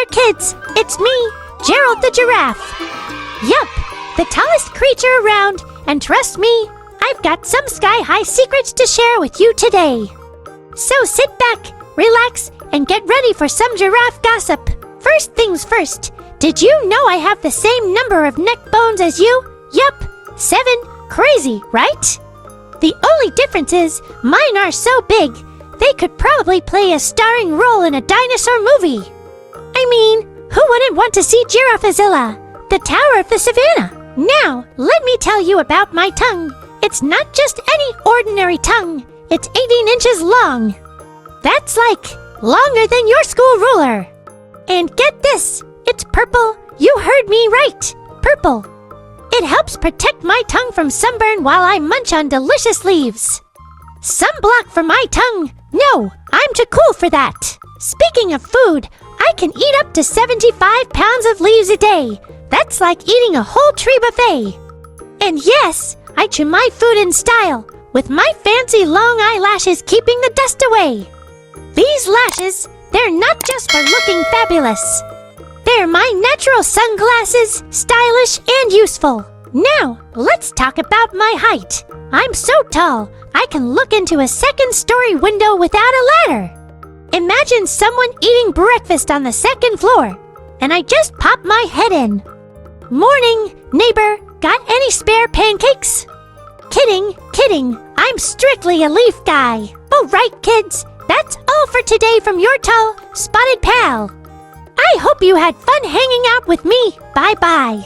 there, kids! It's me, Gerald the Giraffe. Yup, the tallest creature around, and trust me, I've got some sky-high secrets to share with you today. So sit back, relax, and get ready for some giraffe gossip. First things first, did you know I have the same number of neck bones as you? Yup, 7. Crazy, right? The only difference is, mine are so big, they could probably play a starring role in a dinosaur movie. I mean, who wouldn't want to see Giraffezilla, the Tower of the Savannah? Now, let me tell you about my tongue. It's not just any ordinary tongue. It's 18 inches long. That's like longer than your school ruler. And get this, it's purple. You heard me right, purple. It helps protect my tongue from sunburn while I munch on delicious leaves. Sunblock for my tongue? No, I'm too cool for that. Speaking of food, I can eat up to 75 pounds of leaves a day. That's like eating a whole tree buffet. And yes, I chew my food in style, with my fancy long eyelashes keeping the dust away. These lashes, they're not just for looking fabulous. They're my natural sunglasses, stylish and useful. Now, let's talk about my height. I'm so tall, I can look into a second-story window without a ladder. Imagine someone eating breakfast on the second floor, and I just pop my head in. Morning, neighbor, got any spare pancakes? Kidding, kidding, I'm strictly a leaf guy. All right, kids, that's all for today from your tall, spotted pal. I hope you had fun hanging out with me. Bye-bye.